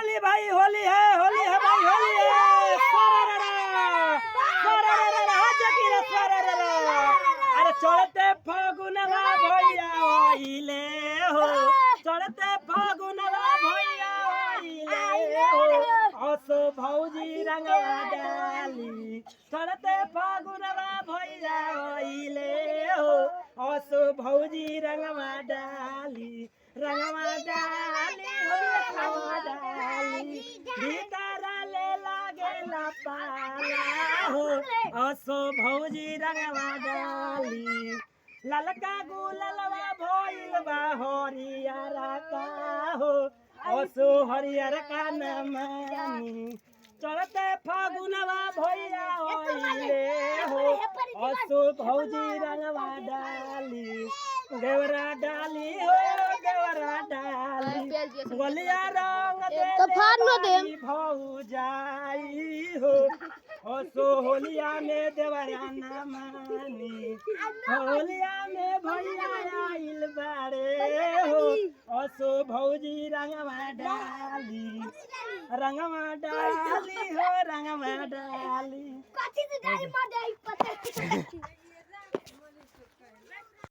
होली भाई होली है भाई होली है अरे चढ़ते फागुनवा भैया ओइले हो चढ़ते फागुनवा भैया ओइले हो असो भौजी रंगवा डाली चढ़ते फागुनवा भैया ओइले हो असो भौजी रंगवा डाली हो रंगवा डाली भीतर ले लागेला पाला हो असो भौजी रंगवा डाली ललका गुललवा भइल बा हरियर का हो असो हरियर का नमानी चढ़ते फागुनवा भैया ओइले हो असो भौजी रंगवा डाली देवरा डाली हो देवरा डाली गोलिया रंग दे भौजाई हो असो होलिया में देवरा न मानी होलिया में भैया आइल बारे हो असो भौजी रंगवा डाली हो रंगवा डाली